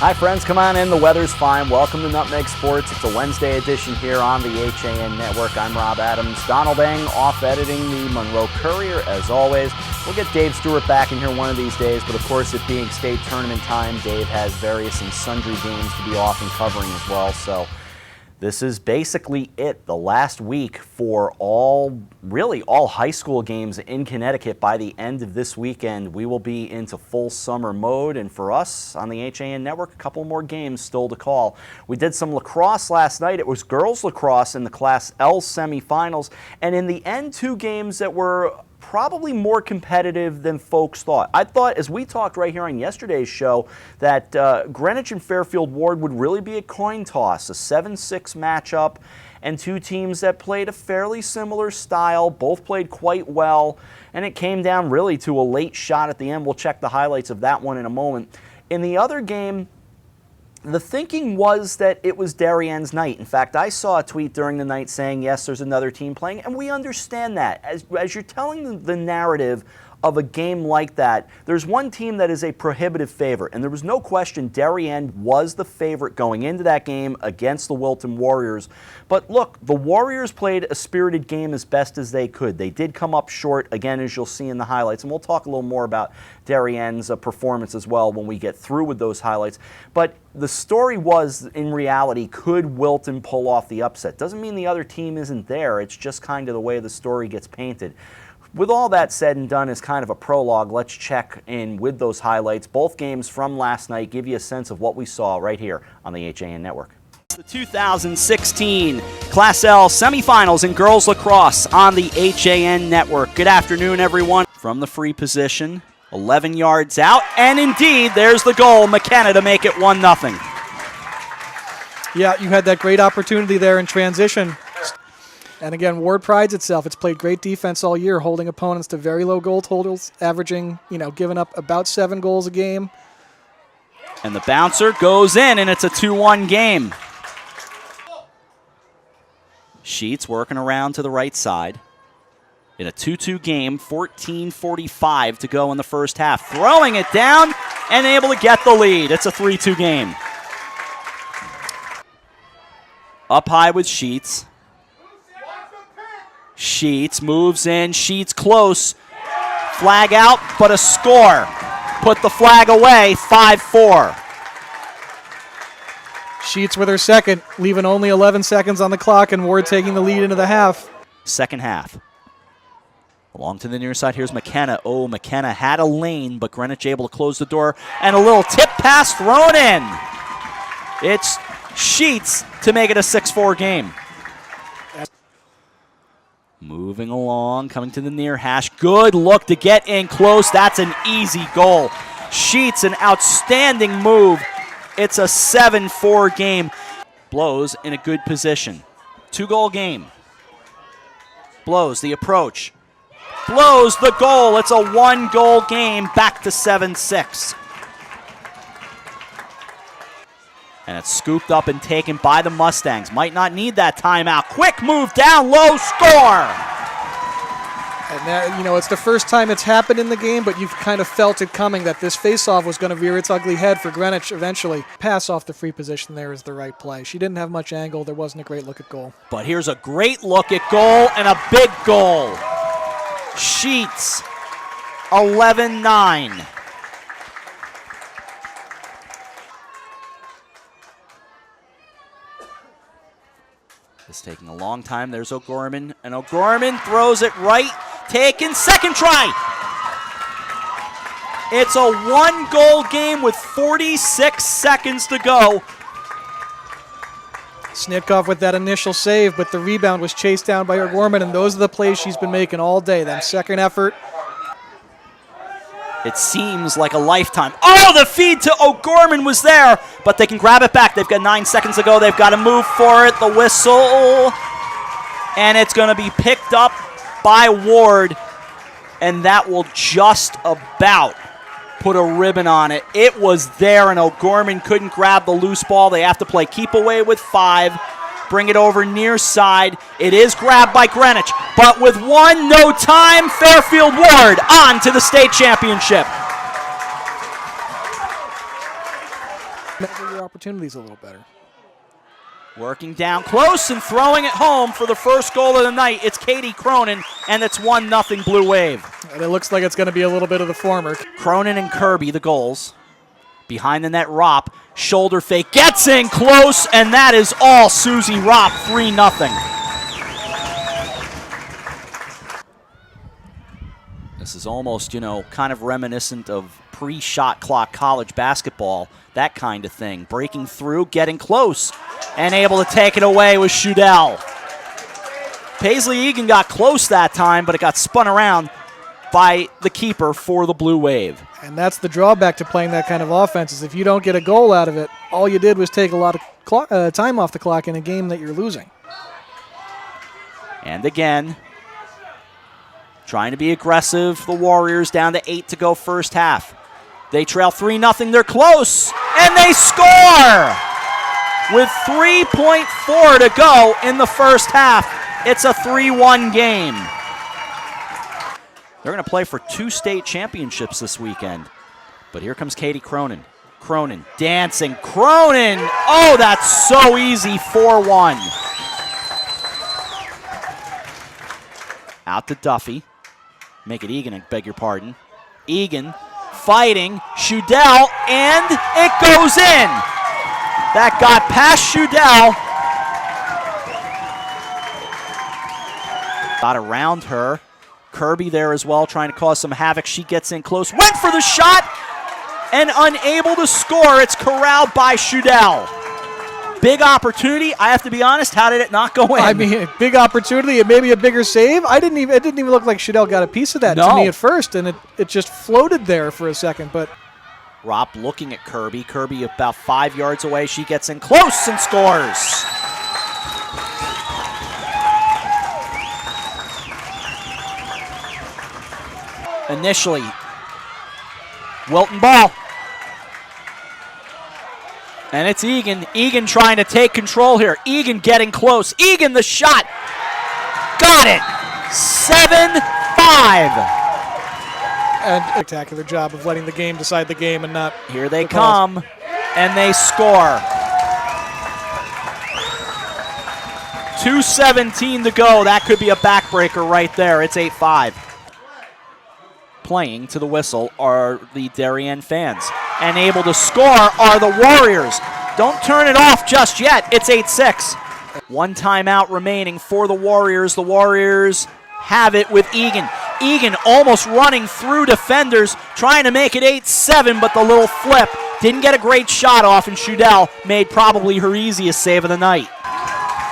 Hi friends, come on in, the weather's fine. Welcome to Nutmeg Sports. It's a Wednesday edition here on the HAN Network. I'm Rob Adams. Donald Eng off editing the Monroe Courier as always. We'll get Dave Stewart back in here one of these days, but of course it being state tournament time, Dave has various and sundry games to be off and covering as well, so this is basically it, the last week for really all high school games in Connecticut. By the end of this weekend, we will be into full summer mode, and for us on the HAN Network, a couple more games still to call. We did some lacrosse last night. It was girls lacrosse in the Class L semifinals, and in the end, two games that were probably more competitive than folks thought. I thought, as we talked right here on yesterday's show, that Greenwich and Fairfield Ward would really be a coin toss, a 7-6 matchup, and two teams that played a fairly similar style, both played quite well, and it came down really to a late shot at the end. We'll check the highlights of that one in a moment. In the other game, the thinking was that it was Darienne's night. In fact, I saw a tweet during the night saying, yes, there's another team playing, and we understand that. As you're telling the narrative of a game like that, there's one team that is a prohibitive favorite, and there was no question Darien was the favorite going into that game against the Wilton Warriors. But look, the Warriors played a spirited game as best as they could. They did come up short, again, as you'll see in the highlights, and we'll talk a little more about Darienne's performance as well when we get through with those highlights. But the story was, in reality, could Wilton pull off the upset? Doesn't mean the other team isn't there. It's just kind of the way the story gets painted. With all that said and done as kind of a prologue, let's check in with those highlights. Both games from last night give you a sense of what we saw right here on the HAN Network. The 2016 Class L semifinals in girls lacrosse on the HAN Network. Good afternoon, everyone. From the free position, 11 yards out, and indeed, there's the goal. McKenna to make it 1-0. Yeah, you had that great opportunity there in transition. And again, Ward prides itself. It's played great defense all year, holding opponents to very low goal totals, averaging, giving up about 7 goals a game. And the bouncer goes in, and it's a 2-1 game. Sheets working around to the right side. In a 2-2 game, 14:45 to go in the first half. Throwing it down and able to get the lead. It's a 3-2 game. Up high with Sheets. Sheets moves in, Sheets close, flag out, but a score. Put the flag away, 5-4. Sheets with her second, leaving only 11 seconds on the clock, and Ward taking the lead into the half. Second half. Along to the near side, here's McKenna. Oh, McKenna had a lane, but Greenwich able to close the door, and a little tip pass thrown in. It's Sheets to make it a 6-4 game. Moving along, coming to the near hash. Good look to get in close. That's an easy goal. Sheets, an outstanding move. It's a 7-4 game. Blows in a good position. 2-goal game. Blows the approach. Blows the goal. It's a 1-goal game. Back to 7-6. And it's scooped up and taken by the Mustangs. Might not need that timeout. Quick move down low, score! And that, it's the first time it's happened in the game, but you've kind of felt it coming that this faceoff was going to rear its ugly head for Greenwich eventually. Pass off the free position there is the right play. She didn't have much angle. There wasn't a great look at goal. But here's a great look at goal and a big goal. Sheets, 11-9. It's taking a long time. There's O'Gorman, and O'Gorman throws it right. Taken, second try. It's a 1-goal game with 46 seconds to go. Snitkov with that initial save, but the rebound was chased down by O'Gorman, and those are the plays she's been making all day. That second effort. It seems like a lifetime. Oh, the feed to O'Gorman was there, but they can grab it back. They've got 9 seconds to go. They've got to move for it. The whistle, and it's going to be picked up by Ward, and that will just about put a ribbon on it. It was there, and O'Gorman couldn't grab the loose ball. They have to play keep away with 5. Bring it over near side. It is grabbed by Greenwich, but with no time, Fairfield Ward on to the state championship. their opportunities a little better. Working down close and throwing it home for the first goal of the night. It's Katie Cronin, and it's 1-0 Blue Wave. And it looks like it's going to be a little bit of the former. Cronin and Kirby, the goals. Behind the net, Ropp, shoulder fake, gets in close, and that is all Susie Ropp, 3-0. This is almost, kind of reminiscent of pre-shot clock college basketball, that kind of thing. Breaking through, getting close, and able to take it away with Shudell. Paisley Egan got close that time, but it got spun around by the keeper for the Blue Wave. And that's the drawback to playing that kind of offense, is if you don't get a goal out of it, all you did was take a lot of time off the clock in a game that you're losing. And again, trying to be aggressive, the Warriors down to 8 to go first half. They trail 3-0, they're close, and they score! With 3.4 to go in the first half, it's a 3-1 game. They're going to play for 2 state championships this weekend. But here comes Katie Cronin. Cronin dancing. Cronin! Oh, that's so easy, 4-1. Out to Duffy. Make it Egan, I beg your pardon. Egan fighting, Shudell, and it goes in. That got past Shudell. Got around her. Kirby there as well, trying to cause some havoc. She gets in close, went for the shot, and unable to score. It's corralled by Shudell. Big opportunity. I have to be honest, how did it not go in? I mean, big opportunity and maybe a bigger save. It didn't even look like Shudell got a piece of that to me at first, and it just floated there for a second. But Ropp looking at Kirby. Kirby about 5 yards away. She gets in close and scores. Initially, Wilton ball. And it's Egan. Egan trying to take control here. Egan getting close. Egan the shot. Got it. 7-5. And spectacular job of letting the game decide the game and not. Here they come, and they score. 2:17 to go. That could be a backbreaker right there. It's 8-5. Playing to the whistle are the Darien fans. And able to score are the Warriors. Don't turn it off just yet. It's 8-6. 1 timeout remaining for the Warriors. The Warriors have it with Egan. Egan almost running through defenders, trying to make it 8-7, but the little flip didn't get a great shot off, and Shudell made probably her easiest save of the night.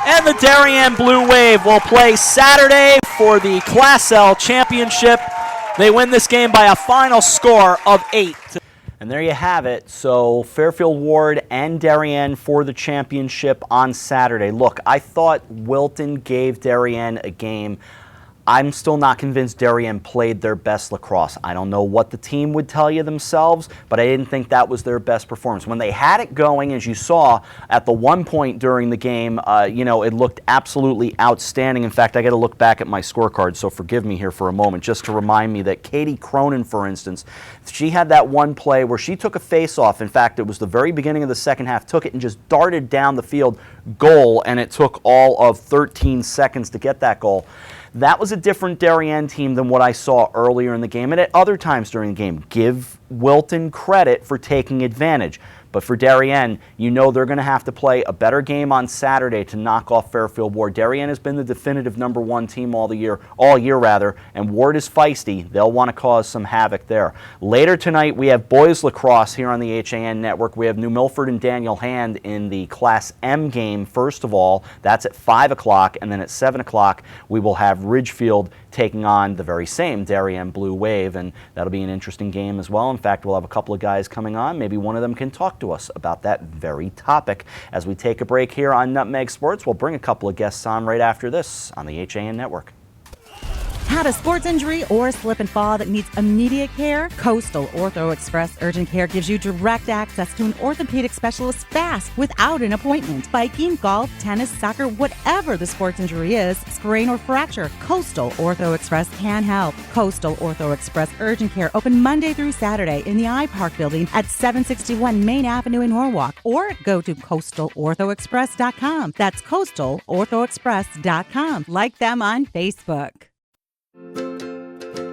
And the Darien Blue Wave will play Saturday for the Class L Championship. They win this game by a final score of 8. And there you have it. So Fairfield Ward and Darien for the championship on Saturday. Look, I thought Wilton gave Darien a game. I'm still not convinced Darien played their best lacrosse. I don't know what the team would tell you themselves, but I didn't think that was their best performance. When they had it going, as you saw, at the one point during the game, it looked absolutely outstanding. In fact, I got to look back at my scorecard, so forgive me here for a moment, just to remind me that Katie Cronin, for instance, she had that one play where she took a face-off. In fact, it was the very beginning of the second half, took it and just darted down the field, goal, and it took all of 13 seconds to get that goal. That was a different Darien team than what I saw earlier in the game and at other times during the game. Give Wilton credit for taking advantage. But for Darien, you know they're going to have to play a better game on Saturday to knock off Fairfield Ward. Darien has been the definitive #1 team all year, and Ward is feisty. They'll want to cause some havoc there. Later tonight, we have boys lacrosse here on the HAN Network. We have New Milford and Daniel Hand in the Class M game, first of all. That's at 5 o'clock, and then at 7 o'clock, we will have Ridgefield taking on the very same Darien Blue Wave, and that'll be an interesting game as well. In fact, we'll have a couple of guys coming on. Maybe one of them can talk to us about that very topic. As we take a break here on Nutmeg Sports, we'll bring a couple of guests on right after this on the HAN Network. Had a sports injury or slip and fall that needs immediate care? Coastal Ortho Express Urgent Care gives you direct access to an orthopedic specialist fast without an appointment. Biking, golf, tennis, soccer, whatever the sports injury is, sprain or fracture, Coastal Ortho Express can help. Coastal Ortho Express Urgent Care open Monday through Saturday in the iPark building at 761 Main Avenue in Norwalk, or go to coastalorthoexpress.com. That's coastalorthoexpress.com. Like them on Facebook.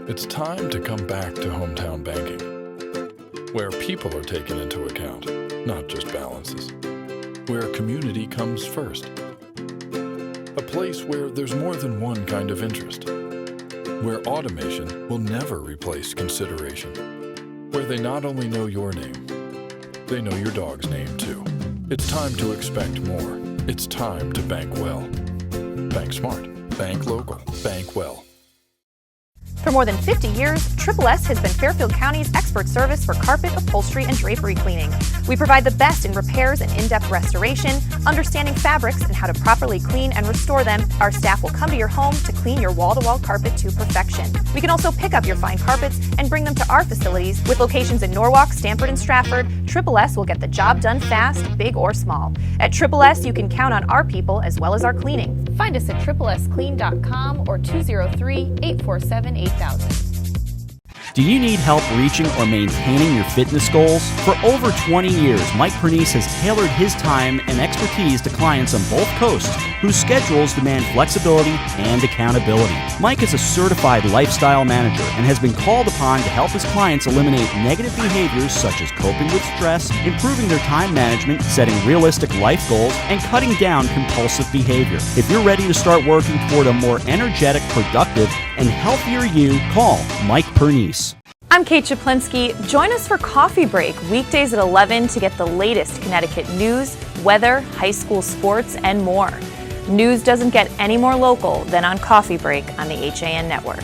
It's time to come back to hometown banking, where people are taken into account, not just balances, where community comes first, a place where there's more than one kind of interest, where automation will never replace consideration, where they not only know your name, they know your dog's name too. It's time to expect more. It's time to bank well. Bank smart. Bank local. Bank well. For more than 50 years, Triple S has been Fairfield County's expert service for carpet, upholstery, and drapery cleaning. We provide the best in repairs and in-depth restoration, understanding fabrics and how to properly clean and restore them. Our staff will come to your home to clean your wall-to-wall carpet to perfection. We can also pick up your fine carpets and bring them to our facilities. With locations in Norwalk, Stamford, and Stratford, Triple S will get the job done fast, big or small. At Triple S, you can count on our people as well as our cleaning. Find us at triplesclean.com or 203-847-8000. Do you need help reaching or maintaining your fitness goals? For over 20 years, Mike Pernice has tailored his time and expertise to clients on both coasts whose schedules demand flexibility and accountability. Mike is a certified lifestyle manager and has been called upon to help his clients eliminate negative behaviors such as coping with stress, improving their time management, setting realistic life goals, and cutting down compulsive behavior. If you're ready to start working toward a more energetic, productive, and healthier you, call Mike Pernice. I'm Kate Chaplinsky. Join us for Coffee Break, weekdays at 11 to get the latest Connecticut news, weather, high school sports, and more. News doesn't get any more local than on Coffee Break on the HAN Network.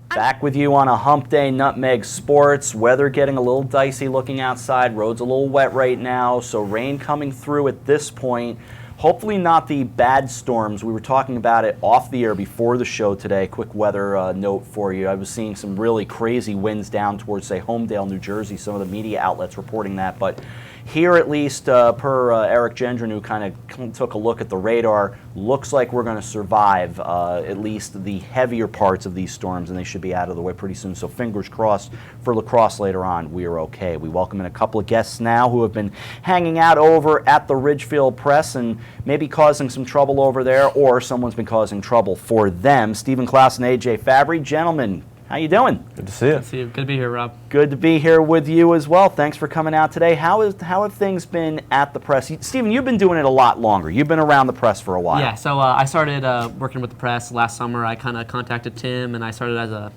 Back with you on a hump day, Nutmeg Sports. Weather getting a little dicey looking outside. Roads a little wet right now, so rain coming through at this point. Hopefully not the bad storms. We were talking about it off the air before the show today. Quick weather note for you. I was seeing some really crazy winds down towards, say, Homedale, New Jersey. Some of the media outlets reporting that. But here, at least, per Eric Gendron, who kind of took a look at the radar, looks like we're going to survive at least the heavier parts of these storms, and they should be out of the way pretty soon. So fingers crossed for Lacrosse later on. We are okay. We welcome in a couple of guests now who have been hanging out over at the Ridgefield Press and maybe causing some trouble over there, or someone's been causing trouble for them. Stephen Klaus and AJ Fabry. Gentlemen, how you doing? Good to see you. Good to see you. Good to be here, Rob. Good to be here with you as well. Thanks for coming out today. How have things been at the press? Stephen, you've been doing it a lot longer. You've been around the press for a while. Yeah, so I started working with the press last summer. I kind of contacted Tim, and I started as a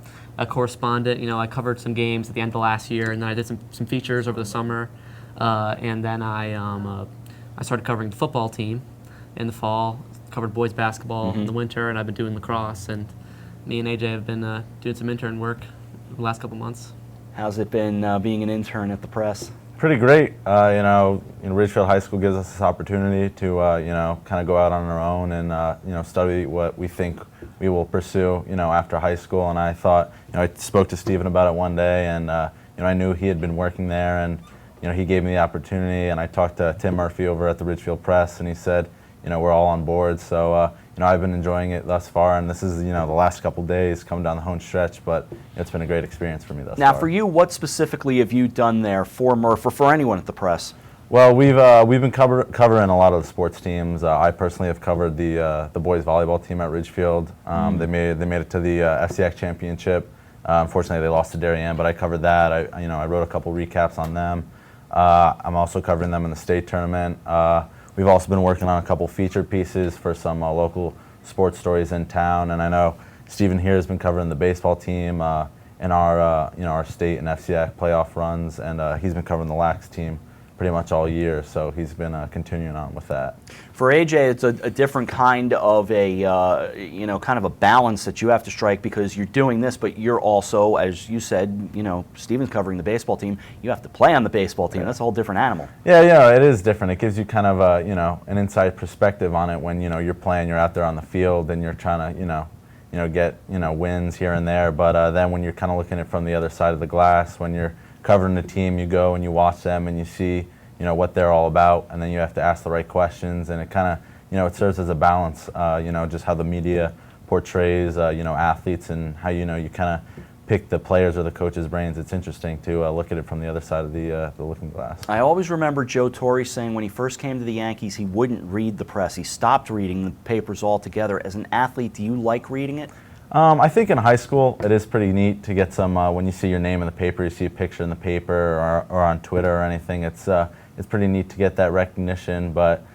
correspondent. You know, I covered some games at the end of last year, and then I did some features over the summer, and then I started covering the football team in the fall, covered boys basketball in the winter, and I've been doing lacrosse. And me and AJ have been doing some intern work the last couple months. How's it been being an intern at the press? Pretty great. Ridgefield High School gives us this opportunity to, kind of go out on our own and, study what we think we will pursue, after high school. And I thought, I spoke to Stephen about it one day, and, I knew he had been working there, and, he gave me the opportunity. And I talked to Tim Murphy over at the Ridgefield Press, and he said, we're all on board. So, I've been enjoying it thus far, and this is, the last couple days coming down the home stretch, but it's been a great experience for me thus far. Now, for you, what specifically have you done there for Murph or for anyone at the press? Well, we've been covering a lot of the sports teams. I personally have covered the boys volleyball team at Ridgefield. They made it to the FCX championship. Unfortunately, they lost to Darien, but I covered that. I wrote a couple recaps on them. I'm also covering them in the state tournament. We've also been working on a couple featured pieces for some local sports stories in town, and I know Stephen here has been covering the baseball team in our state and FCX playoff runs, and he's been covering the Lax team pretty much all year. So he's been continuing on with that. For AJ, it's a different kind of kind of a balance that you have to strike, because you're doing this, but you're also, as you said, Steven's covering the baseball team. You have to play on the baseball team. That's a whole different animal. Yeah, it is different. It gives you kind of an inside perspective on it when you're playing, you're out there on the field, and you're trying to get wins here and there. But then when you're kind of looking at it from the other side of the glass, when you're covering the team, you go and you watch them and you see what they're all about, and then you have to ask the right questions, and it kind of it serves as a balance, just how the media portrays athletes, and how you kind of pick the players or the coaches' brains. It's interesting to look at it from the other side of the looking glass. I always remember Joe Torre saying when he first came to the Yankees, he wouldn't read the press. He stopped reading the papers altogether. As an athlete, do you like reading it? I think in high school it is pretty neat to get some, when you see your name in the paper, you see a picture in the paper or on Twitter or anything, it's pretty neat to get that recognition. But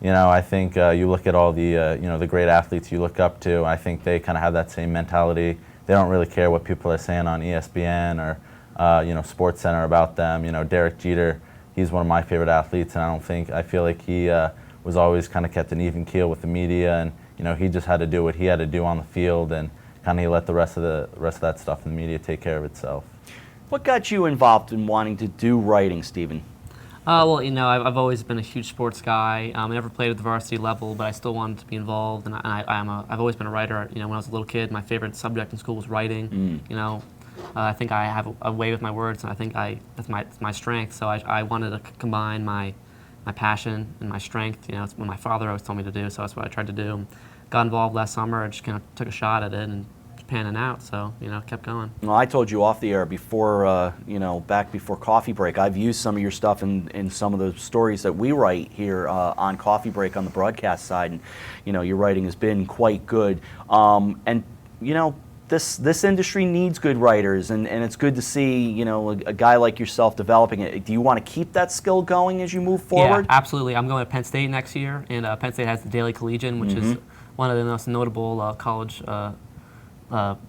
I think you look at all the the great athletes you look up to, I think they kind of have that same mentality. They don't really care what people are saying on ESPN or Sports Center about them. Derek Jeter, he's one of my favorite athletes, and I feel like he was always kind of kept an even keel with the media, and he just had to do what he had to do on the field, and kind of let the rest of that stuff in the media take care of itself. What got you involved in wanting to do writing, Steven? Well, I've always been a huge sports guy. I never played at the varsity level, but I still wanted to be involved, and I've always been a writer. When I was a little kid, my favorite subject in school was writing. I think I have a way with my words, and I think that's my strength. So I wanted to combine my passion and my strength. It's what my father always told me to do, so that's what I tried to do. Got involved last summer. I just kind of took a shot at it, and panning out, so kept going. Well, I told you off the air before, back before coffee break, I've used some of your stuff in some of the stories that we write here on Coffee Break on the broadcast side, and your writing has been quite good. This industry needs good writers, and it's good to see a guy like yourself developing it. Do you want to keep that skill going as you move forward? Yeah, absolutely. I'm going to Penn State next year, and Penn State has the Daily Collegian, which is one of the most notable college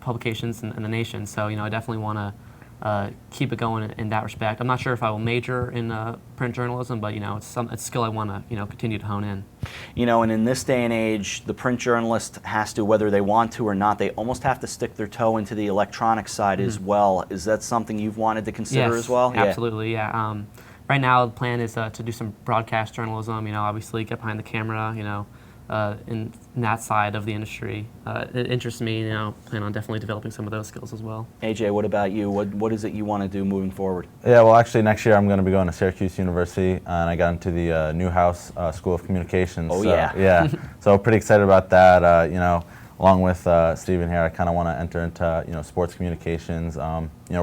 publications in the nation. So I definitely want to keep it going in that respect. I'm not sure if I will major in print journalism, but it's a skill I want to continue to hone in. And in this day and age, the print journalist has to, whether they want to or not, they almost have to stick their toe into the electronic side as well. Is that something you've wanted to consider as well? Absolutely, yeah. Right now the plan is to do some broadcast journalism. Obviously get behind the camera. In that side of the industry. It interests me, plan on definitely developing some of those skills as well. AJ, what about you? What is it you want to do moving forward? Yeah, well, actually next year I'm going to be going to Syracuse University, and I got into the Newhouse School of Communications. Oh, so, yeah. Yeah, so pretty excited about that. Along with Steven here, I kind of want to enter into sports communications.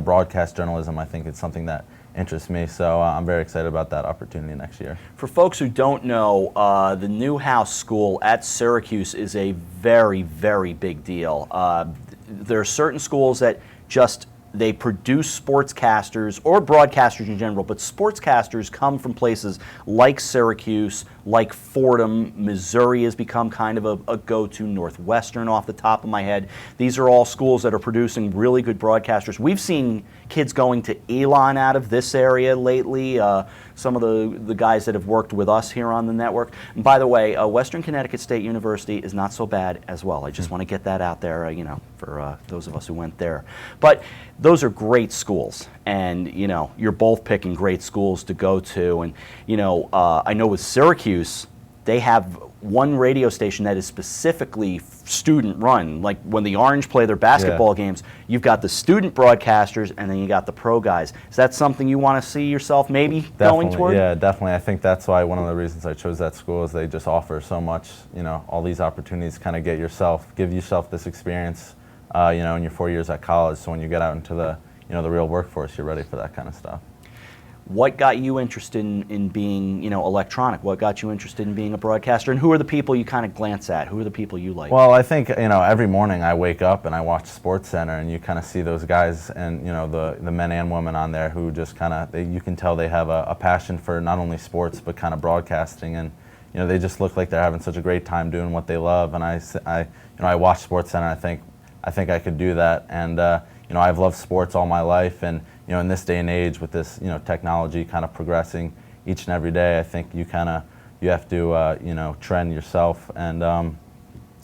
Broadcast journalism, I think it's something that interests me, so I'm very excited about that opportunity next year. For folks who don't know, the Newhouse School at Syracuse is a very, very big deal. There are certain schools that they produce sportscasters or broadcasters in general, but sportscasters come from places like Syracuse, like Fordham. Missouri has become kind of a go-to. Northwestern off the top of my head. These are all schools that are producing really good broadcasters. We've seen kids going to Elon out of this area lately. Some of the guys that have worked with us here on the network. And by the way, Western Connecticut State University is not so bad as well. I just want to get that out there, for those of us who went there. But those are great schools, and you're both picking great schools to go to. And I know with Syracuse, they have one radio station that is specifically student run. Like when the Orange play their basketball games, you've got the student broadcasters, and then you got the pro guys. Is that something you want to see yourself maybe going toward? Yeah, definitely. I think that's why one of the reasons I chose that school is they just offer so much, all these opportunities, kind of give yourself this experience, in your 4 years at college. So when you get out into the real workforce, you're ready for that kind of stuff. What got you interested in being, electronic? What got you interested in being a broadcaster? And who are the people you kind of glance at? Who are the people you like? Well, I think, every morning I wake up and I watch Sports Center, and you kind of see those guys and, the men and women on there who just kind of, you can tell they have a passion for not only sports, but kind of broadcasting. And, they just look like they're having such a great time doing what they love. And I watch Sports Center, and I think I could do that. And, I've loved sports all my life. And, in this day and age with this, technology kind of progressing, each and every day. I think you have to you know, trend yourself, and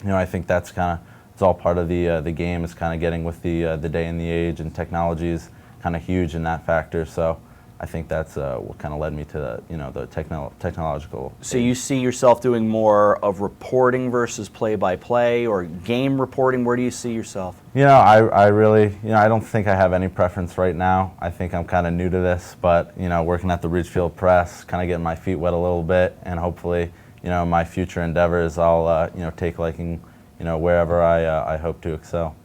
you know, I think that's it's all part of the game, is kind of getting with the day and the age, and technology is kind of huge in that factor. So I think that's what kind of led me to you know, the technological. So you see yourself doing more of reporting versus play-by-play, or game reporting? Where do you see yourself? You know, I really, you know, I don't think I have any preference right now. I think I'm kind of new to this, but you know, working at the Ridgefield Press, kind of getting my feet wet a little bit, and hopefully, you know, my future endeavors, I'll you know, take liking, you know, wherever I hope to excel.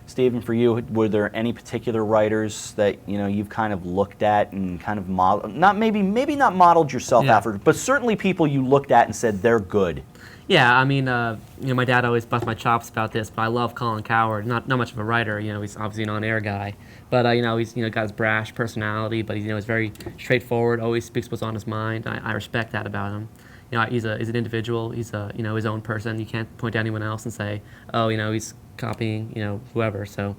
Stephen, for you, were there any particular writers that, you know, you've kind of looked at and kind of modeled, maybe not modeled yourself after, but certainly people you looked at and said they're good? Yeah, I mean, you know, my dad always busts my chops about this, but I love Colin Cowherd. Not much of a writer, you know, he's obviously an on-air guy, but you know, he's, you know, got his brash personality, but he's, you know, he's very straightforward, always speaks what's on his mind. I respect that about him. You know, he's an individual. He's you know, his own person. You can't point to anyone else and say, oh, you know, he's copying, you know, whoever. So,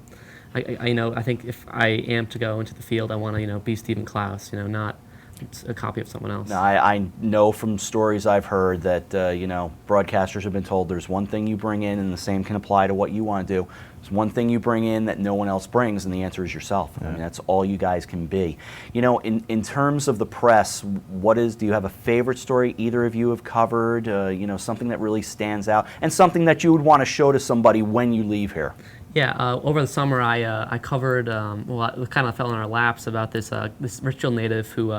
you know, I think if I am to go into the field, I want to, you know, be Stephen Klaus. You know, not a copy of someone else. Now, I know from stories I've heard that you know, broadcasters have been told there's one thing you bring in, and the same can apply to what you want to do. There's one thing you bring in that no one else brings, and the answer is yourself. I mean, that's all you guys can be. You know, in terms of the press, do you have a favorite story either of you have covered? You know, something that really stands out, and something that you would want to show to somebody when you leave here? Yeah, over the summer I covered, well, it kind of fell in our laps about this Richfield native who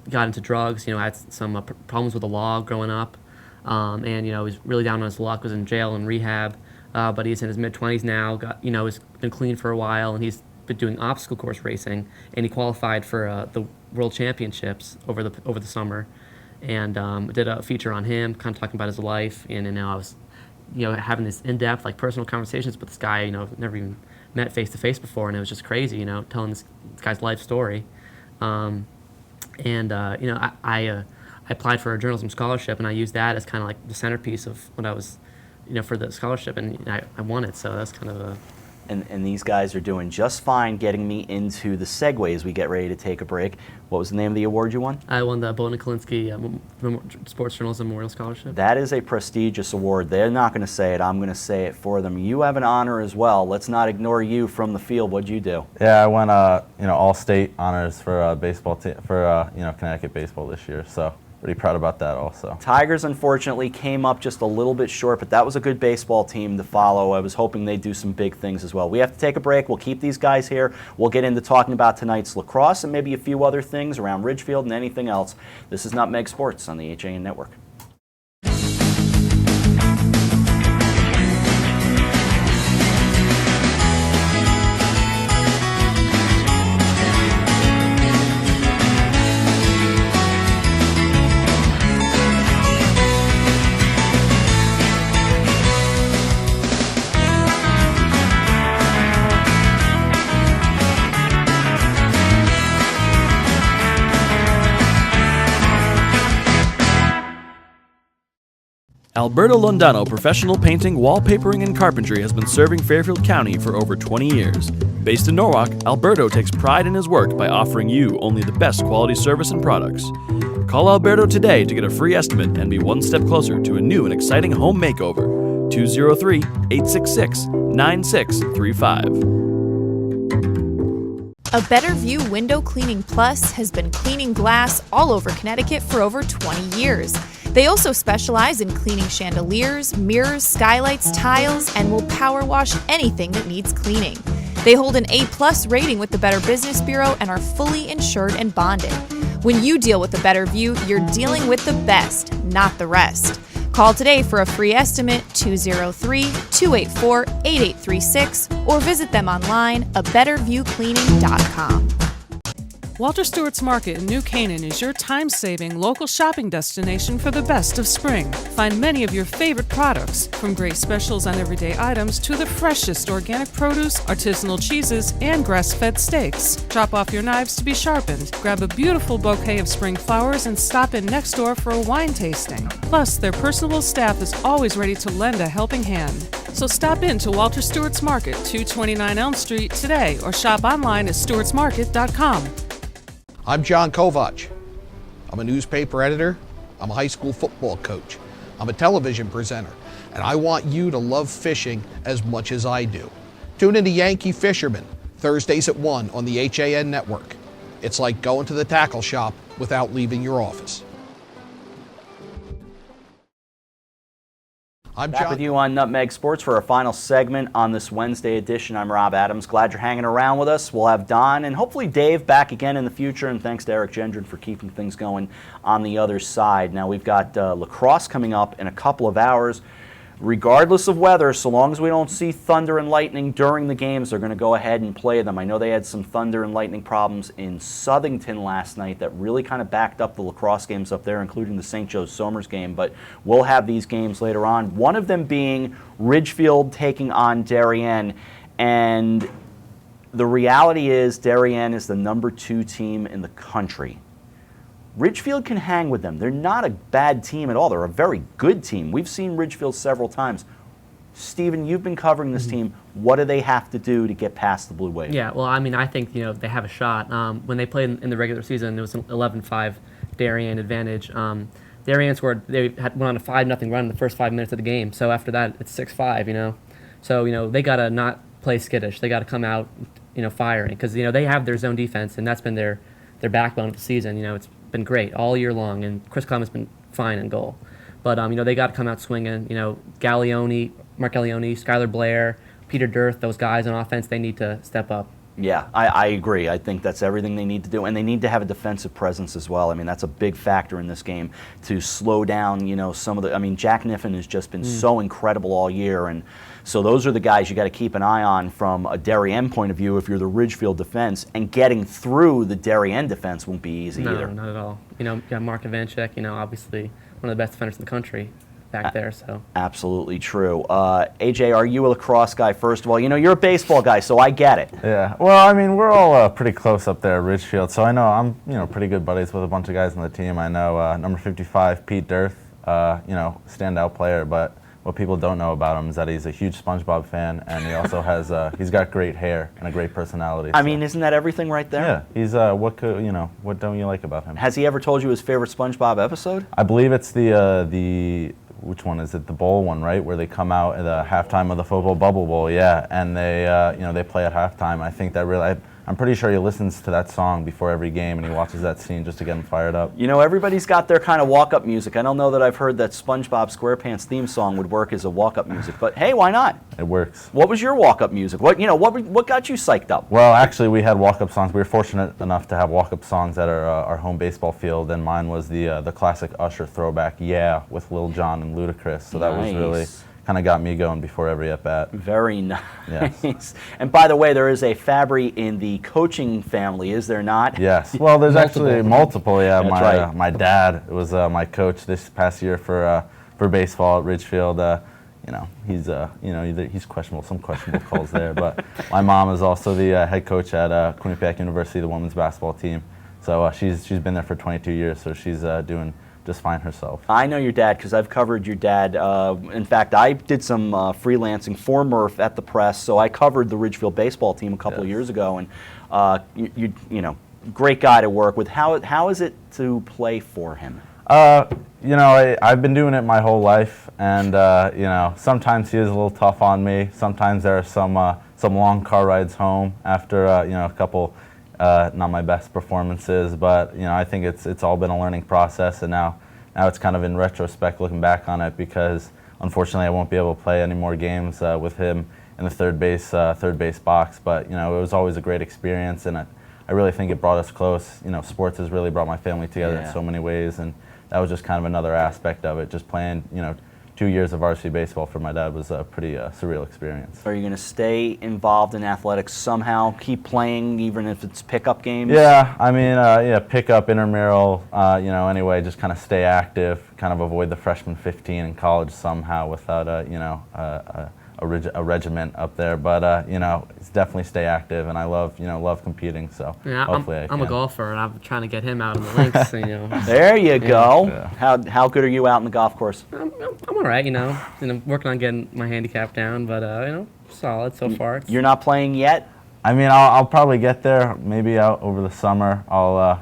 got into drugs. You know, had some problems with the law growing up, and you know, he's really down on his luck. Was in jail and rehab, but he's in his mid-20s now. You know, has been clean for a while, and he's been doing obstacle course racing, and he qualified for the World Championships over the summer, and did a feature on him, kind of talking about his life, and you know, I was, you know, having this in-depth, like, personal conversations with this guy, you know, I've never even met face-to-face before, and it was just crazy, you know, telling this guy's life story. And, you know, I applied for a journalism scholarship, and I used that as kind of like the centerpiece of what I was, you know, for the scholarship, and I won it, so that's kind of a... And these guys are doing just fine getting me into the segue as we get ready to take a break. What was the name of the award you won? I won the Bowden Kalinsky Sports Journalism Memorial Scholarship. That is a prestigious award. They're not going to say it. I'm going to say it for them. You have an honor as well. Let's not ignore you from the field. What'd you do? Yeah, I won you know, all-state honors for baseball for you know, Connecticut baseball this year. So pretty proud about that also. Tigers unfortunately came up just a little bit short, but that was a good baseball team to follow. I was hoping they'd do some big things as well. We have to take a break. We'll keep these guys here. We'll get into talking about tonight's lacrosse and maybe a few other things around Ridgefield and anything else. This is Nutmeg Sports on the HAN Network. Alberto Londano Professional Painting, Wallpapering, and Carpentry has been serving Fairfield County for over 20 years. Based in Norwalk, Alberto takes pride in his work by offering you only the best quality service and products. Call Alberto today to get a free estimate and be one step closer to a new and exciting home makeover. 203-866-9635. A Better View Window Cleaning Plus has been cleaning glass all over Connecticut for over 20 years. They also specialize in cleaning chandeliers, mirrors, skylights, tiles, and will power wash anything that needs cleaning. They hold an A+ rating with the Better Business Bureau and are fully insured and bonded. When you deal with the Better View, you're dealing with the best, not the rest. Call today for a free estimate, 203-284-8836, or visit them online, abetterviewcleaning.com. Walter Stewart's Market in New Canaan is your time-saving local shopping destination for the best of spring. Find many of your favorite products, from great specials on everyday items to the freshest organic produce, artisanal cheeses, and grass-fed steaks. Drop off your knives to be sharpened, grab a beautiful bouquet of spring flowers, and stop in next door for a wine tasting. Plus, their personable staff is always ready to lend a helping hand. So stop in to Walter Stewart's Market, 229 Elm Street today, or shop online at stewartsmarket.com. I'm John Kovach. I'm a newspaper editor. I'm a high school football coach. I'm a television presenter. And I want you to love fishing as much as I do. Tune in to Yankee Fisherman, Thursdays at 1 on the HAN network. It's like going to the tackle shop without leaving your office. I'm Back with you on Nutmeg Sports for our final segment on this Wednesday edition. I'm Rob Adams. Glad you're hanging around with us. We'll have Don and hopefully Dave back again in the future, and thanks to Eric Gendron for keeping things going on the other side. Now we've got lacrosse coming up in a couple of hours. Regardless of weather, so long as we don't see thunder and lightning during the games, they're going to go ahead and play them. I know they had some thunder and lightning problems in Southington last night that really kind of backed up the lacrosse games up there, including the St. Joe's Somers game, but we'll have these games later on. One of them being Ridgefield taking on Darien, and the reality is Darien is the number 2 team in the country. Ridgefield can hang with them. They're not a bad team at all. They're a very good team. We've seen Ridgefield several times. Stephen, you've been covering this team. What do they have to do to get past the Blue Wave? Yeah, well, I mean, I think they have a shot. When they played in the regular season, it was an 11-5 Darien advantage. Darien went on a 5-0 run in the first 5 minutes of the game. So after that, it's 6-5. So they gotta not play skittish. They gotta come out, firing, because they have their zone defense, and that's been their backbone of the season. It's been great all year long, and Chris Clemens been fine in goal. But they got to come out swinging. Gallioni, Mark Gallioni, Skylar Blair, Peter Dirth, those guys on offense, they need to step up. Yeah, I agree. I think that's everything they need to do, and they need to have a defensive presence as well. I mean, that's a big factor in this game to slow down, some of the. I mean, Jack Niffen has just been so incredible all year, and so those are the guys you got to keep an eye on from a Darien point of view if you're the Ridgefield defense, and getting through the Darien defense won't be easy either. No, not at all. You got Mark Ivanchek, obviously one of the best defenders in the country back there. So absolutely true. AJ, are you a lacrosse guy? First of all, you're a baseball guy, so I get it. Yeah. Well, I mean, we're all pretty close up there at Ridgefield, so I know I'm pretty good buddies with a bunch of guys on the team. I know number 55, Pete Dirth, standout player, but what people don't know about him is that he's a huge SpongeBob fan, and he also has he's got great hair and a great personality. I mean, isn't that everything right there? Yeah, he's what don't you like about him? Has he ever told you his favorite SpongeBob episode? I believe it's the which one is it? The bowl one, right? Where they come out at the halftime of the football bubble bowl, yeah, and they play at halftime. I think that really. I'm pretty sure he listens to that song before every game, and he watches that scene just to get him fired up. Everybody's got their kind of walk-up music. I don't know that I've heard that SpongeBob SquarePants theme song would work as a walk-up music, but hey, why not? It works. What was your walk-up music? What got you psyched up? Well, actually, we had walk-up songs. We were fortunate enough to have walk-up songs at our home baseball field, and mine was the classic Usher throwback, "Yeah," with Lil Jon and Ludacris. So that was really kind of got me going before every at-bat. Very nice. Yes. And by the way, there is a Fabry in the coaching family, is there not? Yes. Well, there's actually multiple. Yeah, That's right. My dad was my coach this past year for baseball at Ridgefield. He's questionable, some questionable calls there. But my mom is also the head coach at Quinnipiac University, the women's basketball team. So she's been there for 22 years. So she's doing just fine herself. I know your dad because I've covered your dad. In fact, I did some freelancing for Murph at the Press, so I covered the Ridgefield baseball team a couple of years ago, and great guy to work with. How is it to play for him? I've been doing it my whole life, and sometimes he is a little tough on me. Sometimes there are some long car rides home after a couple not my best performances, but I think it's all been a learning process, and now it's kind of in retrospect looking back on it, because unfortunately I won't be able to play any more games with him in the third base box. But it was always a great experience, and I really think it brought us close. Sports has really brought my family together in so many ways, and that was just kind of another aspect of it. Just playing 2 years of varsity baseball for my dad was a pretty surreal experience. Are you going to stay involved in athletics somehow? Keep playing, even if it's pickup games? Yeah, I mean, pickup, intramural, anyway, just kind of stay active, kind of avoid the freshman 15 in college somehow without a regiment up there. But it's definitely stay active, and I love competing. So hopefully I'm a golfer, and I'm trying to get him out on the links. There you go. Yeah. How good are you out in the golf course? I'm all right. Working on getting my handicap down, but solid so far. You're not playing yet? I mean, I'll probably get there. Maybe out over the summer. I'll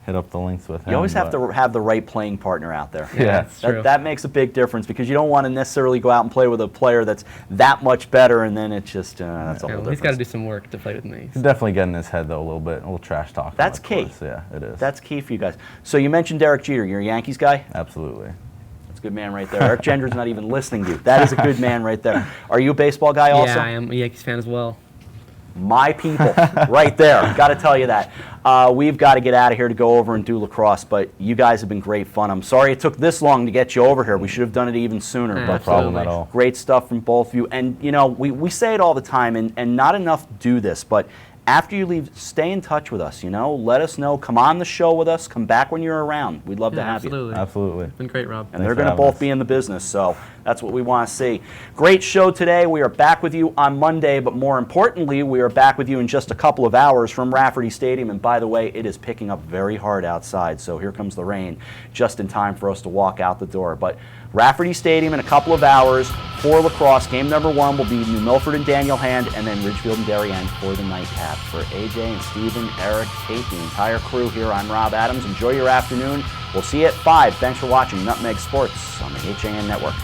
hit up the links with him. You always have to have the right playing partner out there. Yeah, that's true. That makes a big difference because you don't want to necessarily go out and play with a player that's that much better, and then it's just that's a whole difference. He's got to do some work to play with me. He's definitely getting his head though a little trash talk. That's key. Yeah, it is. That's key for you guys. So you mentioned Derek Jeter. You're a Yankees guy? Absolutely. That's a good man right there. Eric Gendron's not even listening to you. That is a good man right there. Are you a baseball guy also? Yeah, I am a Yankees fan as well. My people, right there. Got to tell you that. We've got to get out of here to go over and do lacrosse, but you guys have been great fun. I'm sorry it took this long to get you over here. We should have done it even sooner. No But problem at all. Great stuff from both of you. And, you know, we say it all the time, and not enough do this, but after you leave, stay in touch with us, you know. Let us know. Come on the show with us. Come back when you're around. We'd love to have you. Absolutely. It's been great, Rob. And they're going to both be in the business, so that's what we want to see. Great show today. We are back with you on Monday, but more importantly, we are back with you in just a couple of hours from Rafferty Stadium. And by the way, it is picking up very hard outside, so here comes the rain just in time for us to walk out the door. But Rafferty Stadium in a couple of hours for lacrosse. Game number 1 will be New Milford and Daniel Hand, and then Ridgefield and Darien for the nightcap. For AJ and Steven, Eric, Kate, the entire crew here, I'm Rob Adams. Enjoy your afternoon. We'll see you at 5. Thanks for watching Nutmeg Sports on the HAN Network.